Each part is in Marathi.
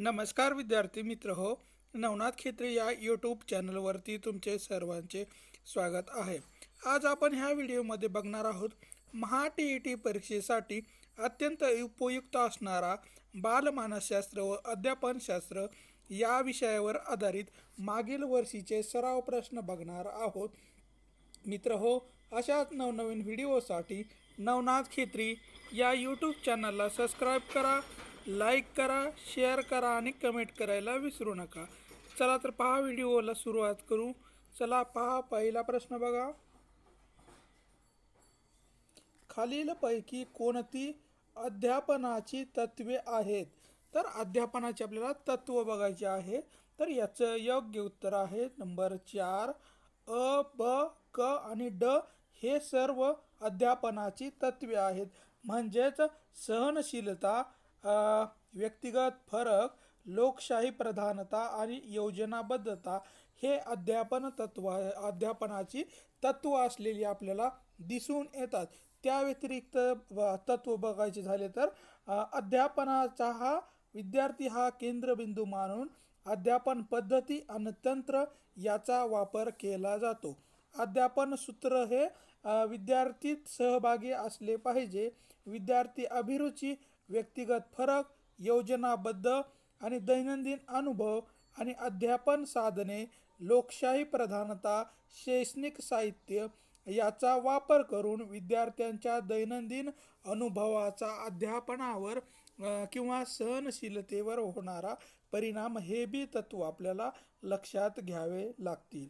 नमस्कार विद्यार्थी मित्र हो. नवनाथ खेत्रे या यूट्यूब चॅनलवरती तुमचे सर्वांचे स्वागत आहे. आज आपण ह्या व्हिडिओमध्ये बघणार आहोत महा TET परीक्षेसाठी अत्यंत उपयुक्त असणारा बालमानसशास्त्र व अध्यापनशास्त्र या विषयावर आधारित मागील वर्षीचे सराव प्रश्न बघणार आहोत. मित्र हो, अशाच नवनवीन व्हिडिओसाठी नवनाथ खेत्री या यूट्यूब चॅनलला सबस्क्राईब करा, लाईक करा, शेअर करा आणि कमेंट करायला विसरू नका. चला तर पहा, व्हिडिओला सुरुवात करू. चला पहा, पहिला प्रश्न बघा. खालीलपैकी कोणती अध्यापनाची तत्वे आहेत? तर अध्यापनाची आपल्याला तत्व बघायचे आहे. तर याचं योग्य उत्तर आहे नंबर 4. अ, ब, क आणि ड हे सर्व अध्यापनाची तत्वे आहेत. म्हणजेच सहनशीलता, व्यक्तिगत फरक, लोकशाही प्रधानता आणि योजनाबद्धता हे अध्यापनाची तत्व असलेली आपल्याला दिसून येतात. त्या व्यतिरिक्त तत्व बघायचे झाले तर अध्यापनाचा विद्यार्थी हा केंद्रबिंदू मानून अध्यापन पद्धती आणि तंत्र याचा वापर केला जातो. अध्यापन सूत्र हे विद्यार्थीत सहभागी असले पाहिजे. विद्यार्थी अभिरुची, व्यक्तिगत फरक, योजनाबद्ध आणि दैनंदिन अनुभव आणि अध्यापन साधने, लोकशाही प्रधानता, शैक्षणिक साहित्य याचा वापर करून विद्यार्थ्यांच्या दैनंदिन अनुभवाचा अध्यापनावर किंवा सहनशीलतेवर होणारा परिणाम हे बी तत्व आपल्याला लक्षात घ्यावे लागतील.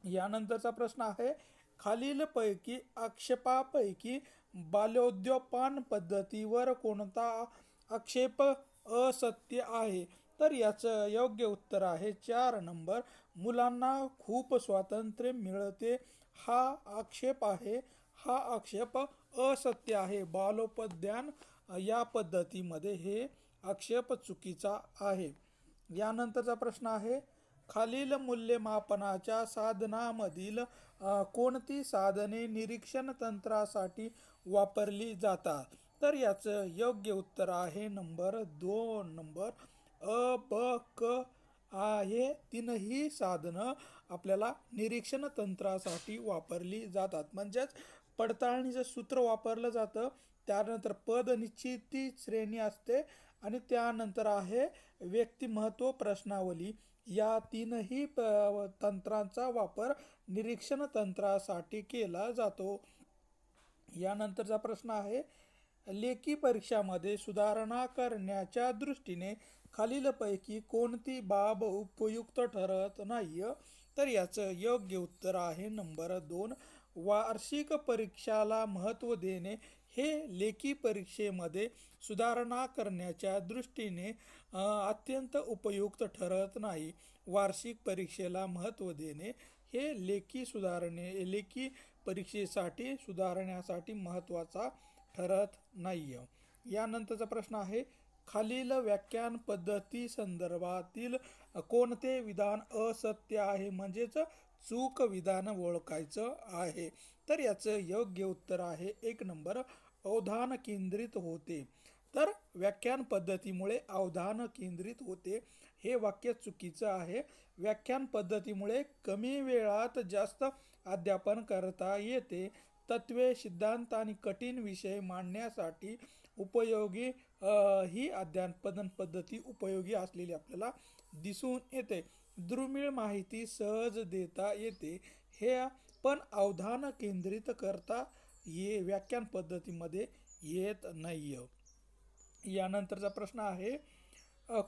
यानंतरचा प्रश्न आहे, खालीलपैकी आक्षेपापैकी बाल्योद्यापन पद्धतीवर कोणता आक्षेप असत्य आहे? तर याचं योग्य उत्तर आहे 4 नंबर. मुलांना खूप स्वातंत्र्य मिळते हा आक्षेप आहे. हा आक्षेप असत्य आहे. बालोपाध्यान या पद्धतीमध्ये हे आक्षेप चुकीचा आहे. यानंतरचा प्रश्न आहे, खालील मूल्यमापनाच्या साधनामधील कोणती साधने निरीक्षण तंत्रासाठी वापरली जातात? तर याचं योग्य उत्तर आहे नंबर 2 नंबर. अ, ब, क हे तीनही साधनं आपल्याला निरीक्षण तंत्रासाठी वापरली जातात. म्हणजेच पडताळणीचं सूत्र वापरलं जातं, त्यानंतर पद निश्चिती श्रेणी असते आणि त्यानंतर आहे व्यक्तिमत्व प्रश्नावली. या तीनही तंत्रांचा वापर निरीक्षण तंत्रासाठी केला जातो. यानंतरचा प्रश्न आहे, लेखी परीक्षामध्ये सुधारणा करण्याच्या दृष्टीने खालीलपैकी कोणती बाब उपयुक्त ठरत नाही? तर याचं योग्य उत्तर आहे नंबर 2. वार्षिक परीक्षाला महत्त्व देणे हे लेखी परीक्षेमध्ये सुधारणा करण्याच्या दृष्टीने अत्यंत उपयुक्त ठरत नाही. वार्षिक परीक्षेला महत्त्व देणे हे लेखी परीक्षेसाठी सुधारण्यासाठी महत्त्वाचा ठरत नाही. यानंतरचा प्रश्न आहे, खालील व्याख्यान पद्धती संदर्भातील कोणते विधान असत्य आहे? म्हणजेच चूक विधान ओळखायचं आहे. तर याचं योग्य उत्तर आहे 1 नंबर. अवधान केंद्रित होते. तर व्याख्यान पद्धतीमुळे अवधान केंद्रित होते हे वाक्य चुकीचं आहे. व्याख्यान पद्धतीमुळे कमी वेळात जास्त अध्यापन करता येते. तत्वे, सिद्धांत आणि कठीण विषय मांडण्यासाठी उपयोगी ही अध्यापन पद्धती उपयोगी असलेली आपल्याला दिसून येते. दुर्मिळ माहिती सहज देता येते, हे पण अवधान केंद्रित करता व्याख्यान पद्धतीमध्ये येत नाही. यानंतरचा प्रश्न आहे,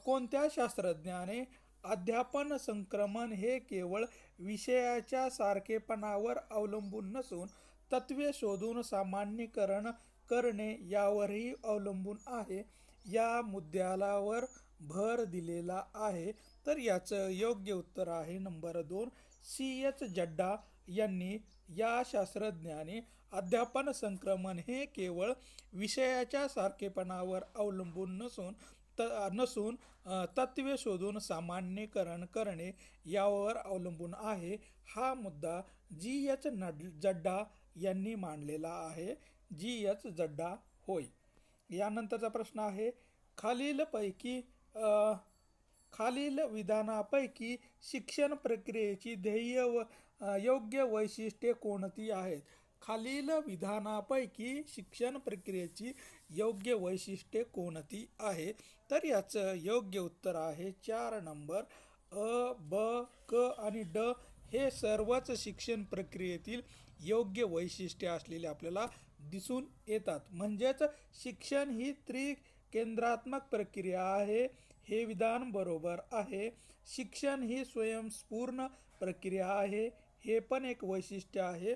कोणत्या शास्त्रज्ञाने अध्यापन संक्रमण हे केवळ विषयाच्या सारखेपणावर अवलंबून नसून तत्वे शोधून सामान्यीकरण करणे यावरही अवलंबून आहे या मुद्द्यावर भर दिलेला आहे? तर याचं योग्य उत्तर आहे नंबर 2. C.H. जड्डा यांनी या शास्त्रज्ञाने अध्यापन संक्रमण हे केवळ विषयाच्या सारखेपणावर अवलंबून नसून तत्वे शोधून सामान्यीकरण करणे यावर अवलंबून आहे हा मुद्दा G.H. जड्डा यांनी मांडलेला आहे. G.H. जड्डा होय. यानंतरचा प्रश्न आहे, खालीलपैकी खालील विधानापैकी शिक्षण प्रक्रियेची ध्येय व योग्य वैशिष्ट्ये कोणती आहेत? खालील विधानापैकी शिक्षण प्रक्रियेची योग्य वैशिष्ट्ये कोणती आहे? तर याचं योग्य उत्तर आहे 4 नंबर. अ, ब, क आणि ड हे सर्वच शिक्षण प्रक्रियेतील योग्य वैशिष्ट्ये असलेले आपल्याला दिसून येतात. म्हणजेच शिक्षण ही त्रिकेंद्रात्मक प्रक्रिया आहे, हे विधान बरोबर आहे. शिक्षण ही स्वयंस्फूर्ण प्रक्रिया आहे, हे पण एक वैशिष्ट्य आहे.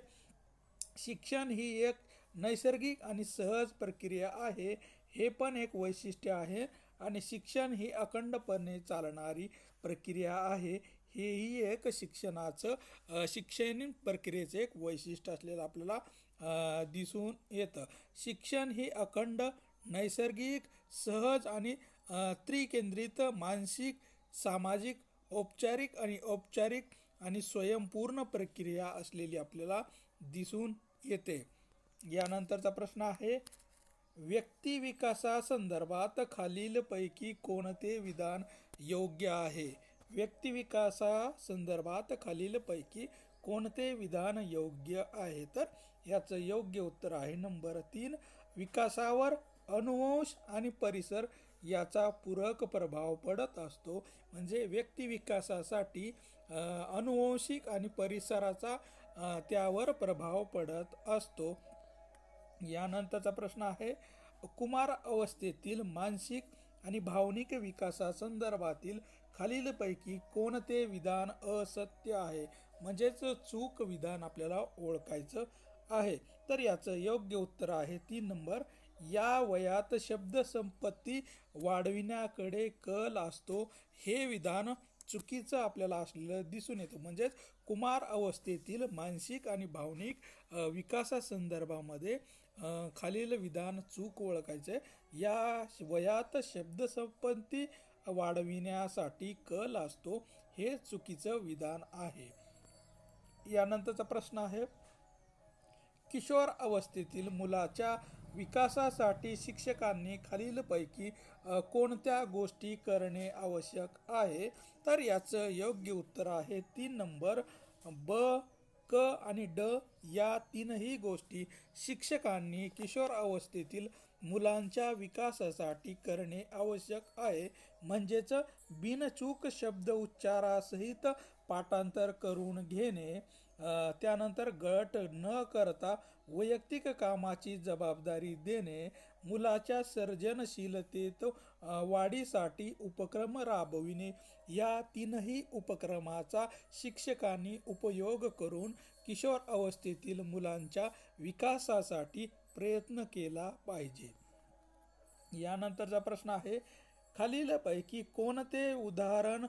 शिक्षण ही एक नैसर्गिक आणि सहज प्रक्रिया आहे, हे पण एक वैशिष्ट्य आहे. आणि शिक्षण ही अखंडपणे चालणारी प्रक्रिया आहे, हेही एक शिक्षण प्रक्रियेचं एक वैशिष्ट्य असलेलं आपल्याला दिसून येतं. शिक्षण ही अखंड, नैसर्गिक, सहज आणि त्रिकेंद्रित, मानसिक, सामाजिक, औपचारिक आणि औपचारिक आणि स्वयंपूर्ण प्रक्रिया असलेली आपल्याला दिसून येते. यानंतरचा प्रश्न आहे, व्यक्ती विकासासंदर्भात खालीलपैकी कोणते विधान योग्य आहे? व्यक्ती विकासासंदर्भात खालीलपैकी कोणते विधान योग्य आहे? तर याचं योग्य उत्तर आहे नंबर 3. विकासावर अनुवंश आणि परिसर याचा पूरक प्रभाव पडत असतो. म्हणजे व्यक्ती विकासासाठी अनुवंशिक आणि परिसराचा त्यावर प्रभाव पडत असतो. यानंतरचा प्रश्न आहे, कुमार अवस्थेतील मानसिक आणि भावनिक विकासासंदर्भातील खालीलपैकी कोणते विधान असत्य आहे? म्हणजेच चूक विधान आपल्याला ओळखायचं आहे. तर याचं योग्य उत्तर आहे 3 नंबर. या वयात शब्दसंपत्ती वाढविण्याकडे कल असतो, हे विधान चुकीचं आपल्याला असलेलं दिसून येतं. म्हणजेच कुमार अवस्थेतील मानसिक आणि भावनिक विकासासंदर्भामध्ये खालील विधान चूक ओळखायचं आहे. या वयात शब्दसंपत्ती वाढविण्यासाठी कल असतो, हे चुकीचं विधान आहे. यानंतरचा प्रश्न आहे, किशोर अवस्थेतील मुलाच्या विकासासाठी शिक्षकांनी खालीलपैकी कोणत्या गोष्टी करणे आवश्यक आहे? तर याचं योग्य उत्तर आहे 3 नंबर. ब, क आणि ड या तीनही गोष्टी शिक्षकांनी किशोर अवस्थेतील मुलांच्या विकासासाठी करणे आवश्यक आहे. म्हणजेच बिनचूक शब्द उच्चारासहित पाठांतर करून घेणे, त्यानंतर गट न करता वैयक्तिक कामाची जबाबदारी देणे, मुलाच्या सर्जनशीलतेत वाढीसाठी उपक्रम राबविणे, या तीनही उपक्रमाचा शिक्षकांनी उपयोग करून किशोर अवस्थेतील मुलांच्या विकासासाठी प्रयत्न केला पाहिजे. यानंतरचा प्रश्न आहे, खालीलपैकी कोणते उदाहरण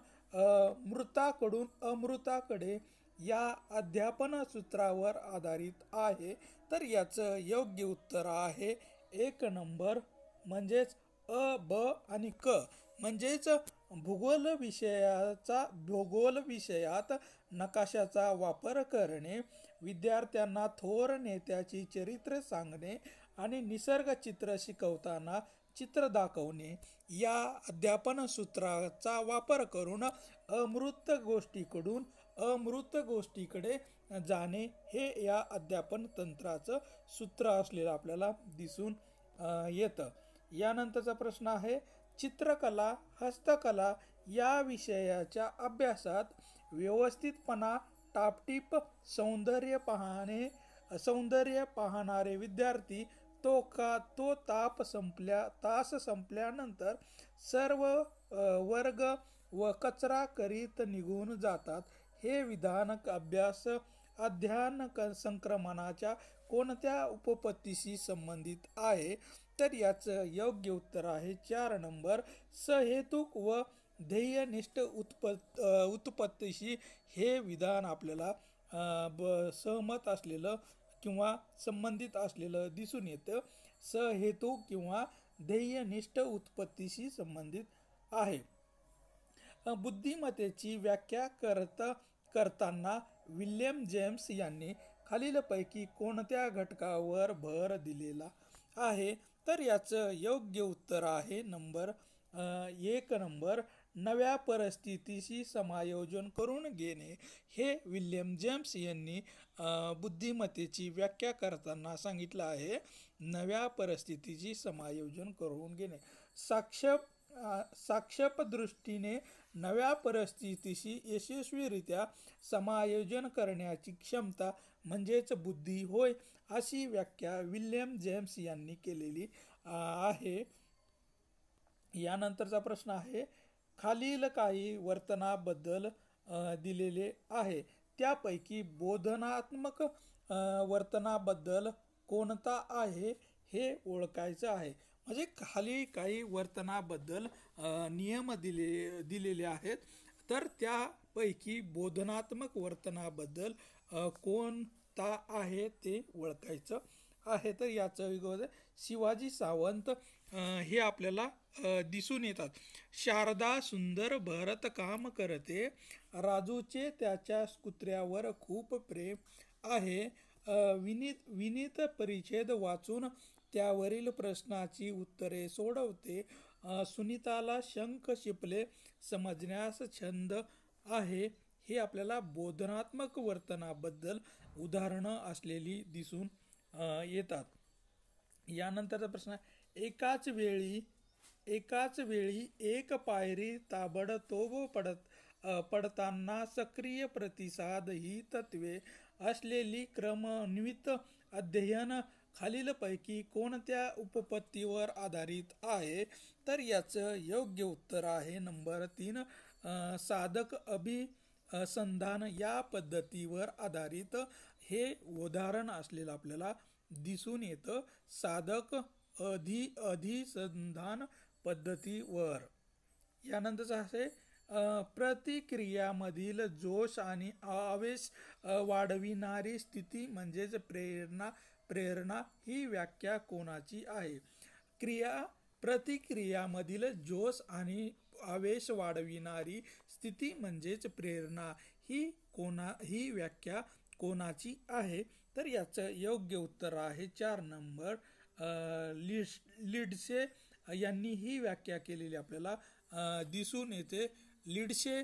मृताकडून अमृताकडे या अध्यापन सूत्रावर आधारित आहे? तर याचं योग्य उत्तर आहे 1 नंबर. म्हणजेच अ, ब आणि क. म्हणजेच भूगोल विषयात नकाशाचा वापर करणे, विद्यार्थ्यांना थोर नेत्याची चरित्र सांगणे आणि निसर्ग चित्र शिकवताना चित्र दाखवणे, या अध्यापन सूत्राचा वापर करून अमूर्त गोष्टीकडून अमूर्त गोष्टीकडे जाणे, हे या अध्यापन तंत्राचं सूत्र असलेलं आपल्याला दिसून येतं. यानंतरचा प्रश्न आहे, चित्रकला, हस्तकला या विषयाच्या अभ्यासात व्यवस्थितपणा, टापटीप सौंदर्य पाहणारे विद्यार्थी तो तास संपल्यानंतर सर्व वर्ग व कचरा करीत निघून जातात, हे विधान अध्यान संक्रमणाच्या कोणत्या उपपत्तीशी संबंधित आहे? तर याचं योग्य उत्तर आहे 4 नंबर. सहेतुक व ध्येयनिष्ठ उत्पत्तीशी हे विधान आपल्याला सहमत असलेलं किंवा संबंधित असलेलं दिसून येतं. सहेतुक किंवा ध्येयनिष्ठ उत्पत्तीशी संबंधित आहे. बुद्धिमत्तेची व्याख्या करताना विल्यम जेम्स यांनी खालीलपैकी कोणत्या घटकावर भर दिलेला आहे? तर याचं योग्य उत्तर आहे नंबर एक नंबर, नव्या परिस्थितीशी समायोजन करून घेणे. हे विल्यम जेम्स यांनी बुद्धिमत्तेची व्याख्या करताना सांगितलं आहे. नव्या परिस्थितीची समायोजन करून घेणे. साक्षेप दृष्टीने नव्या परिस्थितीशी यशस्वीरित्या समायोजन करण्याची क्षमता म्हणजेच बुद्धी होय, अशी व्याख्या विल्यम जेम्स यांनी केलेली आहे. यानंतरचा प्रश्न आहे, खालील काही वर्तनाबद्दल दिलेले आहे, त्यापैकी बोधनात्मक वर्तनाबद्दल कोणता आहे हे ओळखायचं आहे. म्हणजे खाली काही वर्तनाबद्दल नियम दिलेले आहेत, तर त्यापैकी बोधनात्मक वर्तनाबद्दल कोणता आहे ते ओळखायचं आहे. तर याचं शिवाजी सावंत हे आपल्याला दिसून येतात. शारदा सुंदर भरत काम करते, राजूचे त्याच्या कुत्र्यावर खूप प्रेम आहे, विनीत परिच्छेद वाचून त्यावरील प्रश्नाची उत्तरे सोडवते, सुनीताला शंख शिपले समजण्यास छंद आहे. हे आपल्याला बोधनात्मक वर्तनाबद्दल उदाहरणं असलेली दिसून येतात. यानंतरचा प्रश्न, एकाच वेळी एक पायरी ताबडतोब पडताना सक्रिय प्रतिसाद ही तत्वे असलेली क्रमन्वित अध्ययन खालीलपैकी कोणत्या उपपत्तीवर आधारित आहे? तर याचं योग्य उत्तर आहे नंबर 3, साधक अभिसंधान या पद्धतीवर आधारित हे उदाहरण असलेलं आपल्याला दिसून येतं. साधक अधिसंधान पद्धतीवर. यानंतरच असे, प्रतिक्रियामधील जोश आणि आवेश वाढविणारी स्थिती म्हणजेच प्रेरणा ही व्याख्या कोणाची आहे? प्रतिक्रियामधील जोश आणि आवेश वाढविणारी स्थिती म्हणजेच प्रेरणा ही व्याख्या कोणाची आहे? तर याचं योग्य उत्तर आहे 4 नंबर, लीड्से यांनी ही व्याख्या केलेली आपल्याला दिसून येते. लीड्से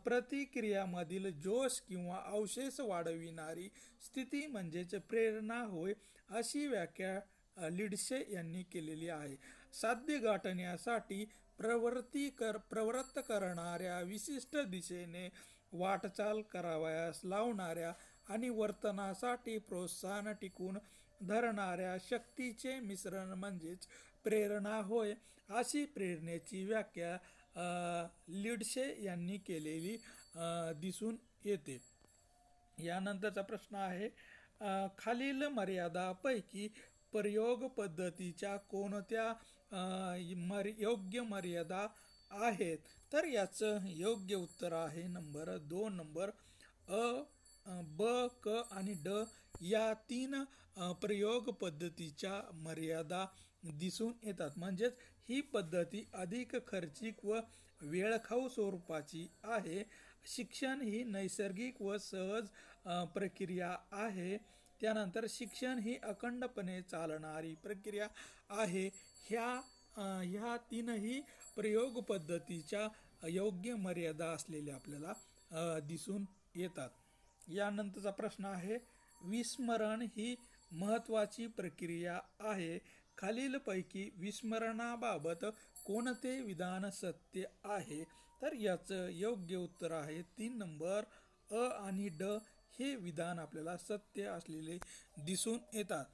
प्रतिक्रियामधील जोश किंवा अवशेष वाढविणारी स्थिती म्हणजेच प्रेरणा होय, अशी व्याख्या लीड्से यांनी केलेली आहे. साध्य गाठण्यासाठी प्रवृत्त करणाऱ्या, विशिष्ट दिशेने वाटचाल करावयास लावणाऱ्या आणि वर्तनासाठी प्रोत्साहन टिकून धरणाऱ्या शक्तीचे मिश्रण म्हणजेच प्रेरणा होय, अशी प्रेरणेची व्याख्या लीड्से यांनी केलेली दिसून येते. यानंतरचा प्रश्न आहे, खालील मर्यादापैकी प्रयोग पद्धतीच्या कोणत्या योग्य मर्यादा आहेत? तर याचं योग्य उत्तर आहे नंबर 2 नंबर, ब, क आणि ड या 3 प्रयोग पद्धतीच्या मर्यादा दिसून येतात. म्हणजेच ही पद्धती अधिक खर्चिक व वेळखाऊ स्वरूपाची आहे. शिक्षण ही नैसर्गिक व सहज प्रक्रिया आहे. त्यानंतर शिक्षण ही अखंडपणे चालणारी प्रक्रिया आहे. ह्या 3ही प्रयोग पद्धतीच्या योग्य मर्यादा असलेल्या आपल्याला दिसून येतात. यानंतरचा प्रश्न आहे, विस्मरण ही महत्त्वाची प्रक्रिया आहे. खालीलपैकी विस्मरणाबाबत कोणते विधान सत्य आहे? तर याचं योग्य उत्तर आहे 3 नंबर, अ आणि ड हे विधान आपल्याला सत्य असलेले दिसून येतात.